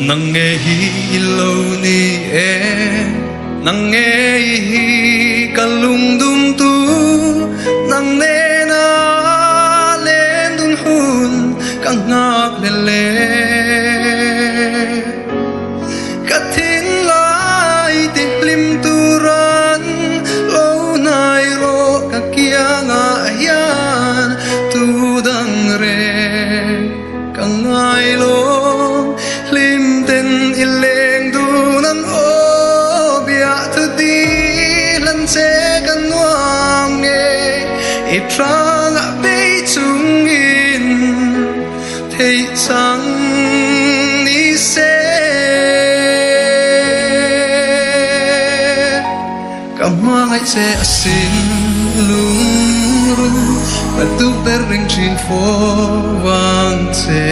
nang nghe hi lâu ni e nang nghe hi kalung dum tu nang ne na len dun hun kang ngak le le kathin lai ti lim turan lo nai ro ka kia nga yan tu dang re kang ngai lo lim ten ileng du nan o bia tu di lan se kan nuam nge i trang a be chung in thei sang ni se kamai se asin lung ru patu per ring chin fo vang se